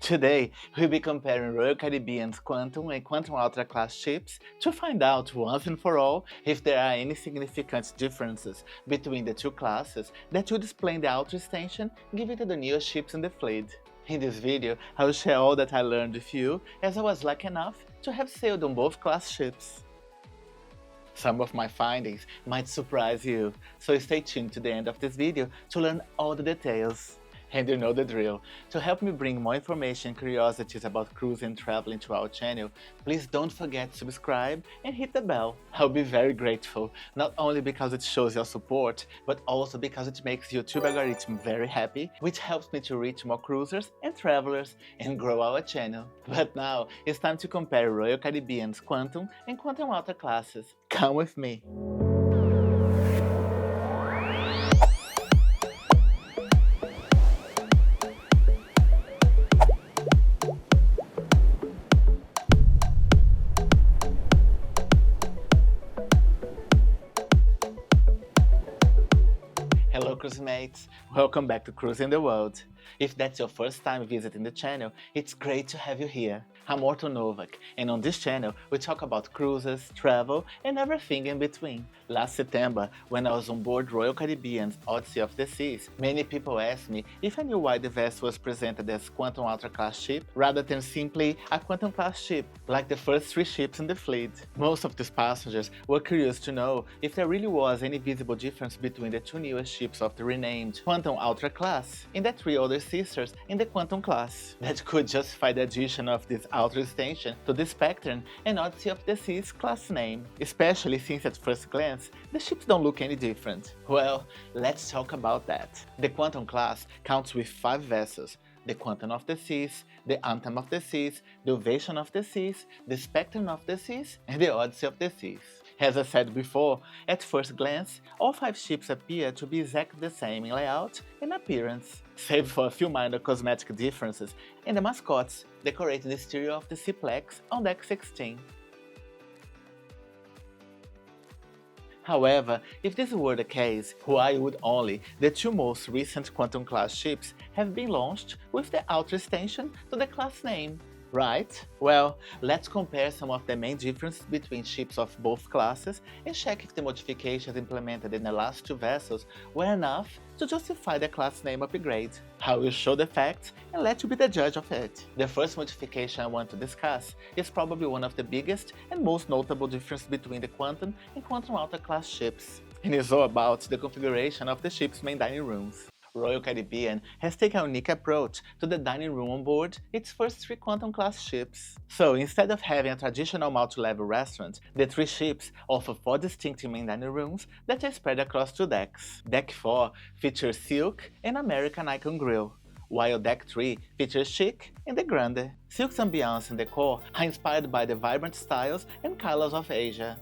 Today, we'll be comparing Royal Caribbean's Quantum and Quantum Ultra class ships to find out once and for all if there are any significant differences between the two classes that would explain the outer extension given to the newest ships in the fleet. In this video, I will share all that I learned with you as I was lucky enough to have sailed on both class ships. Some of my findings might surprise you, so stay tuned to the end of this video to learn all the details. And you know the drill. To help me bring more information and curiosities about cruising and traveling to our channel, please don't forget to subscribe and hit the bell. I'll be very grateful, not only because it shows your support, but also because it makes the YouTube algorithm very happy, which helps me to reach more cruisers and travelers and grow our channel. But now, it's time to compare Royal Caribbean's Quantum and Quantum Ultra classes. Come with me! Hello cruise mates, welcome back to Cruising the World. If that's your first time visiting the channel, it's great to have you here. I'm Horton Novak, and on this channel we talk about cruises, travel and everything in between. Last September, when I was on board Royal Caribbean's Odyssey of the Seas, many people asked me if I knew why the vessel was presented as Quantum Ultra class ship rather than simply a Quantum class ship, like the first three ships in the fleet. Most of these passengers were curious to know if there really was any visible difference between the two newest ships of the renamed Quantum Ultra class and the three older sisters in the Quantum class that could justify the addition of this Ultra extension to the Spectrum and Odyssey of the Seas class name, especially since at first glance the ships don't look any different. Well, let's talk about that. The Quantum class counts with 5 vessels: the Quantum of the Seas, the Anthem of the Seas, the Ovation of the Seas, the Spectrum of the Seas, and the Odyssey of the Seas. As I said before, at first glance, all 5 ships appear to be exactly the same in layout and appearance, save for a few minor cosmetic differences and the mascots decorating the exterior of the Seaplex on deck 16. However, if this were the case, why would only the 2 most recent Quantum class ships have been launched with the Ultra extension to the class name? Right? Well, let's compare some of the main differences between ships of both classes and check if the modifications implemented in the last 2 vessels were enough to justify the class name upgrade. I will show the facts and let you be the judge of it. The first modification I want to discuss is probably one of the biggest and most notable differences between the Quantum and Quantum Ultra class ships, and it's all about the configuration of the ship's main dining rooms. Royal Caribbean has taken a unique approach to the dining room on board its first 3 Quantum class ships. So instead of having a traditional multi-level restaurant, the 3 ships offer 4 distinct main dining rooms that are spread across 2 decks. Deck 4 features Silk and American Icon Grill, while Deck 3 features Chic and the Grande. Silk's ambiance and decor are inspired by the vibrant styles and colors of Asia.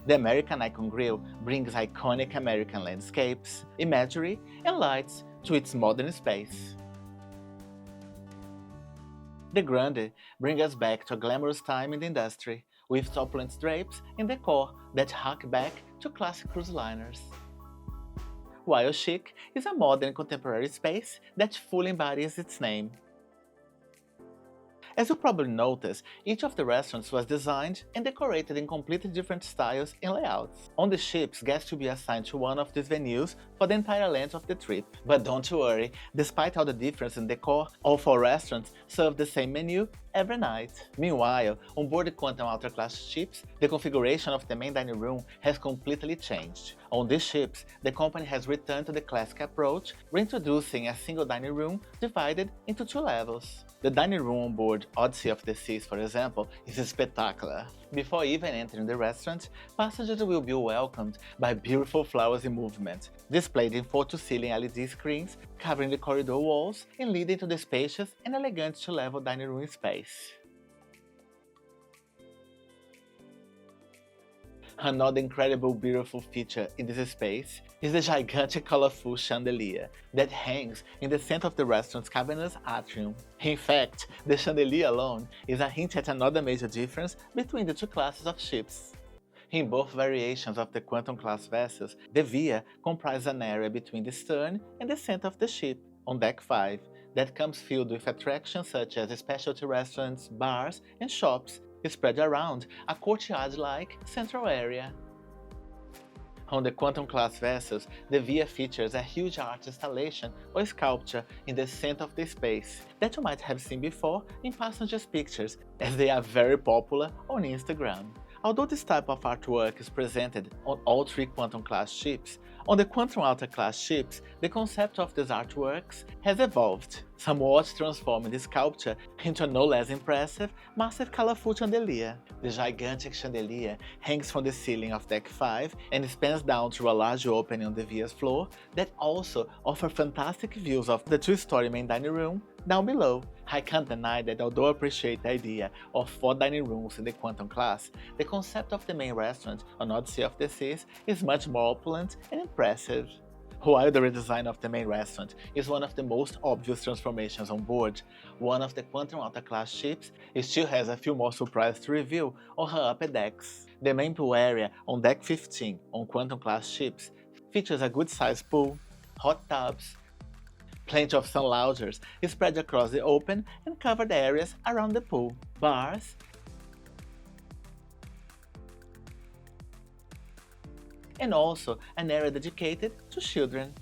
The American Icon Grill brings iconic American landscapes, imagery, and lights to its modern space. The Grande brings us back to a glamorous time in the industry, with opulent drapes and decor that hark back to classic cruise liners. While Chic is a modern contemporary space that fully embodies its name. As you probably noticed, each of the restaurants was designed and decorated in completely different styles and layouts. On the ships, guests will be assigned to one of these venues for the entire length of the trip. But don't worry, despite all the difference in decor, all 4 restaurants serve the same menu every night. Meanwhile, on board the Quantum Ultra class ships, the configuration of the main dining room has completely changed. On these ships, the company has returned to the classic approach, reintroducing a single dining room divided into 2 levels. The dining room on board Odyssey of the Seas, for example, is spectacular. Before even entering the restaurant, passengers will be welcomed by beautiful flowers in movement, displayed in floor-to-ceiling LED screens covering the corridor walls and leading to the spacious and elegant 2-level dining room space. Another incredible beautiful feature in this space is the gigantic colorful chandelier that hangs in the center of the restaurant's cavernous atrium. In fact, the chandelier alone is a hint at another major difference between the 2 classes of ships. In both variations of the Quantum class vessels, the via comprises an area between the stern and the center of the ship, on Deck 5 that comes filled with attractions such as specialty restaurants, bars, and shops spread around a courtyard-like central area. On the Quantum class vessels, the Via features a huge art installation or sculpture in the center of the space that you might have seen before in passengers' pictures, as they are very popular on Instagram. Although this type of artwork is presented on all 3 Quantum class ships, on the Quantum Alta class ships, the concept of these artworks has evolved, somewhat transforming the sculpture into a no less impressive, massive colorful chandelier. The gigantic chandelier hangs from the ceiling of Deck 5 and spans down through a large opening on the Via's floor that also offers fantastic views of the 2-story main dining room down below. I can't deny that although I appreciate the idea of 4 dining rooms in the Quantum class, the concept of the main restaurant on Odyssey of the Seas is much more opulent and impressive. While the redesign of the main restaurant is one of the most obvious transformations on board, one of the Quantum Alta class ships still has a few more surprises to reveal on her upper decks. The main pool area on Deck 15 on Quantum class ships features a good-sized pool, hot tubs, plenty of sun loungers spread across the open and covered areas around the pool, bars, and also an area dedicated to children.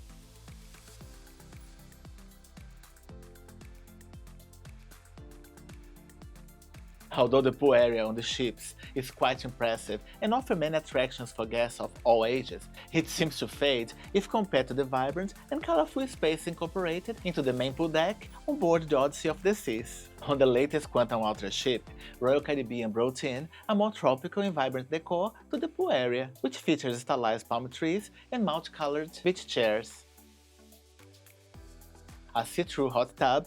Although the pool area on the ships is quite impressive and offers many attractions for guests of all ages, it seems to fade if compared to the vibrant and colorful space incorporated into the main pool deck on board the Odyssey of the Seas. On the latest Quantum Ultra ship, Royal Caribbean brought in a more tropical and vibrant decor to the pool area, which features stylized palm trees and multicolored beach chairs, a see-through hot tub,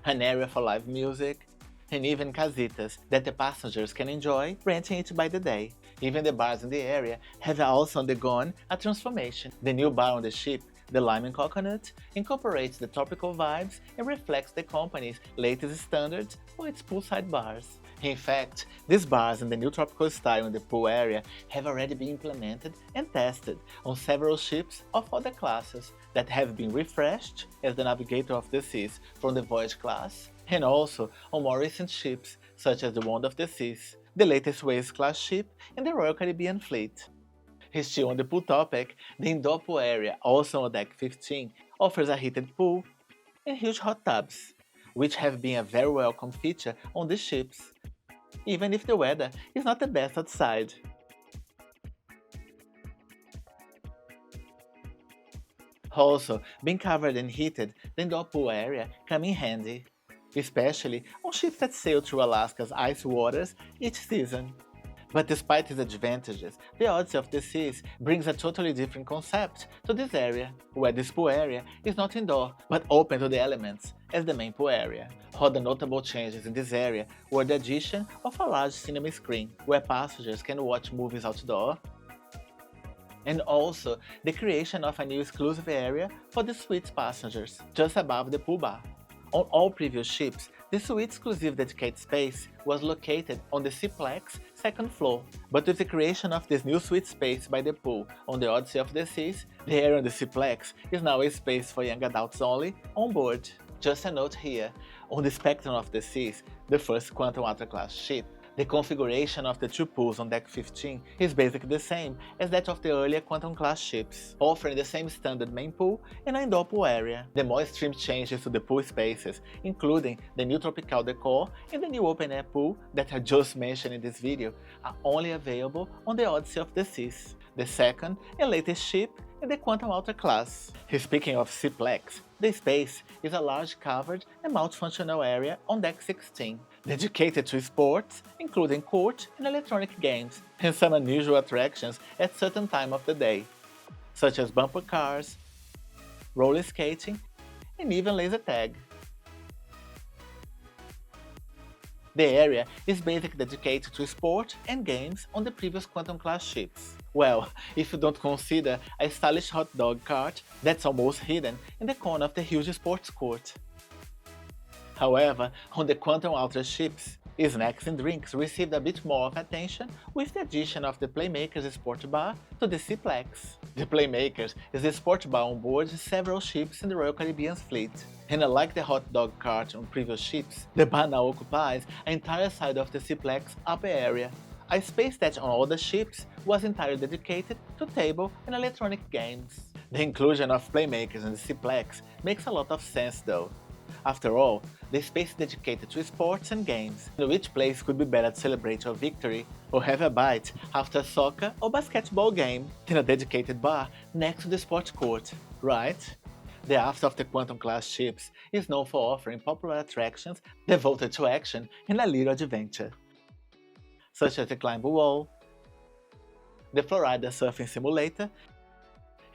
an area for live music, and even casitas that the passengers can enjoy renting it by the day. Even the bars in the area have also undergone a transformation. The new bar on the ship, the Lime and Coconut, incorporates the tropical vibes and reflects the company's latest standards for its poolside bars. In fact, these bars in the new tropical style in the pool area have already been implemented and tested on several ships of other classes that have been refreshed as the Navigator of the Seas from the Voyage class, and also on more recent ships such as the Wand of the Seas, the latest Waves class ship in the Royal Caribbean fleet. Still on the pool topic, the indoor pool area, also on Deck 15, offers a heated pool and huge hot tubs, which have been a very welcome feature on the ships, even if the weather is not the best outside. Also, being covered and heated, the indoor pool area come in handy, especially on ships that sail through Alaska's ice waters each season. But despite its advantages, the Odyssey of the Seas brings a totally different concept to this area, where this pool area is not indoor, but open to the elements, as the main pool area. Other notable changes in this area were the addition of a large cinema screen, where passengers can watch movies outdoor, and also the creation of a new exclusive area for the suites passengers, just above the pool bar. On all previous ships, the suite exclusive dedicated space was located on the Seaplex second floor, but with the creation of this new suite space by the pool on the Odyssey of the Seas, the area on the Seaplex is now a space for young adults only on board. Just a note here, on the Spectrum of the Seas, the first Quantum Ultra class ship, the configuration of the 2 pools on Deck 15 is basically the same as that of the earlier Quantum class ships, offering the same standard main pool and an indoor pool area. The more extreme changes to the pool spaces, including the new tropical decor and the new open-air pool that I just mentioned in this video, are only available on the Odyssey of the Seas, the second and latest ship in the Quantum Ultra class. Speaking of Seaplex, the space is a large covered and multifunctional area on Deck 16, dedicated to sports, including court and electronic games, and some unusual attractions at certain time of the day, such as bumper cars, roller skating, and even laser tag. The area is basically dedicated to sport and games on the previous Quantum class ships. Well, if you don't consider a stylish hot dog cart that's almost hidden in the corner of the huge sports court. However, on the Quantum Ultra ships, Snacks and drinks received a bit more of attention with the addition of the Playmakers Sport Bar to the Seaplex. The Playmakers is a sport bar on board several ships in the Royal Caribbean's fleet. And unlike the hot dog cart on previous ships, the bar now occupies an entire side of the Seaplex upper area, a space that on all the ships was entirely dedicated to table and electronic games. The inclusion of Playmakers in the Seaplex makes a lot of sense though. After all, the space is dedicated to sports and games, and which place could be better to celebrate your victory or have a bite after a soccer or basketball game than a dedicated bar next to the sports court, right? The aft of the Quantum class ships is known for offering popular attractions devoted to action and a little adventure, such as the Climb Wall, the Florida Surfing Simulator,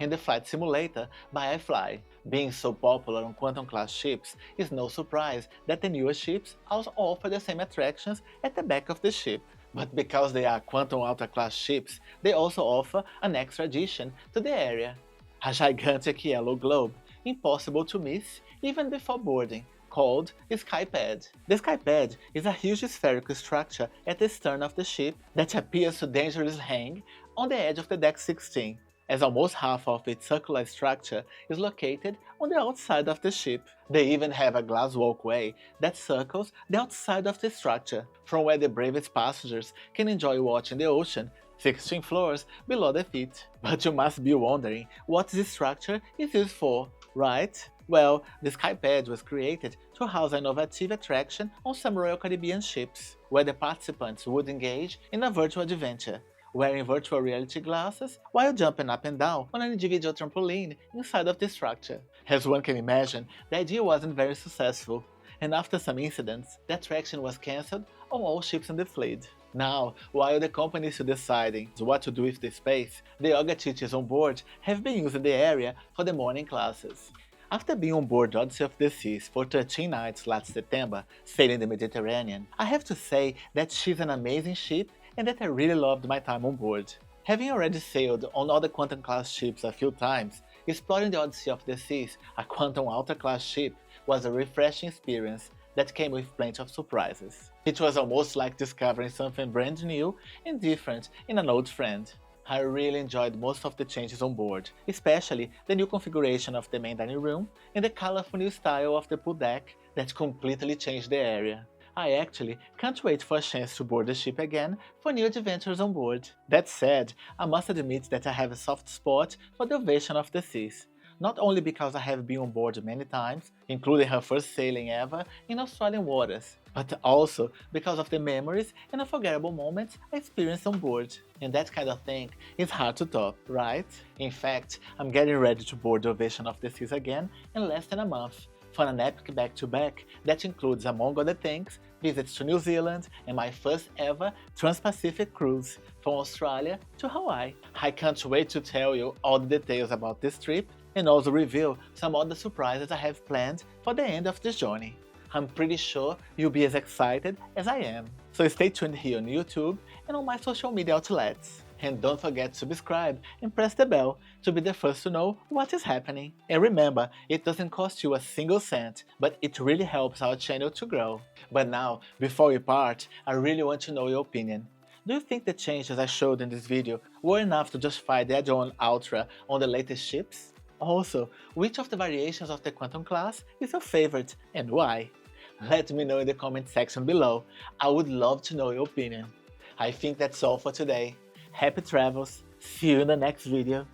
and the Flight Simulator by iFly. Being so popular on Quantum class ships, it's no surprise that the newer ships also offer the same attractions at the back of the ship. But because they are Quantum Ultra class ships, they also offer an extra addition to the area: a gigantic yellow globe, impossible to miss even before boarding, called Skypad. The Skypad is a huge spherical structure at the stern of the ship that appears to dangerously hang on the edge of the deck 16, as almost half of its circular structure is located on the outside of the ship. They even have a glass walkway that circles the outside of the structure, from where the bravest passengers can enjoy watching the ocean 16 floors below their feet. But you must be wondering what this structure is used for, right? Well, the Skypad was created to house an innovative attraction on some Royal Caribbean ships, where the participants would engage in a virtual adventure, wearing virtual reality glasses while jumping up and down on an individual trampoline inside of the structure. As one can imagine, the idea wasn't very successful, and after some incidents, the attraction was cancelled on all ships in the fleet. Now, while the company is still deciding what to do with the space, the yoga teachers on board have been using the area for the morning classes. After being on board Odyssey of the Seas for 13 nights last September, sailing the Mediterranean, I have to say that she's an amazing ship and that I really loved my time on board. Having already sailed on other Quantum class ships a few times, exploring the Odyssey of the Seas, a Quantum Ultra class ship, was a refreshing experience that came with plenty of surprises. It was almost like discovering something brand new and different in an old friend. I really enjoyed most of the changes on board, especially the new configuration of the main dining room and the colorful new style of the pool deck that completely changed the area. I actually can't wait for a chance to board the ship again for new adventures on board. That said, I must admit that I have a soft spot for the Ovation of the Seas, not only because I have been on board many times, including her first sailing ever in Australian waters, but also because of the memories and unforgettable moments I experienced on board. And that kind of thing is hard to top, right? In fact, I'm getting ready to board the Ovation of the Seas again in less than a month, for an epic back-to-back that includes, among other things, visits to New Zealand and my first ever Trans-Pacific cruise from Australia to Hawaii. I can't wait to tell you all the details about this trip and also reveal some other surprises I have planned for the end of this journey. I'm pretty sure you'll be as excited as I am. So stay tuned here on YouTube and on my social media outlets. And don't forget to subscribe and press the bell to be the first to know what is happening. And remember, it doesn't cost you a single cent, but it really helps our channel to grow. But now, before we part, I really want to know your opinion. Do you think the changes I showed in this video were enough to justify the add-on Ultra on the latest ships? Also, which of the variations of the Quantum class is your favorite and why? Let me know in the comment section below. I would love to know your opinion. I think that's all for today. Happy travels, see you in the next video.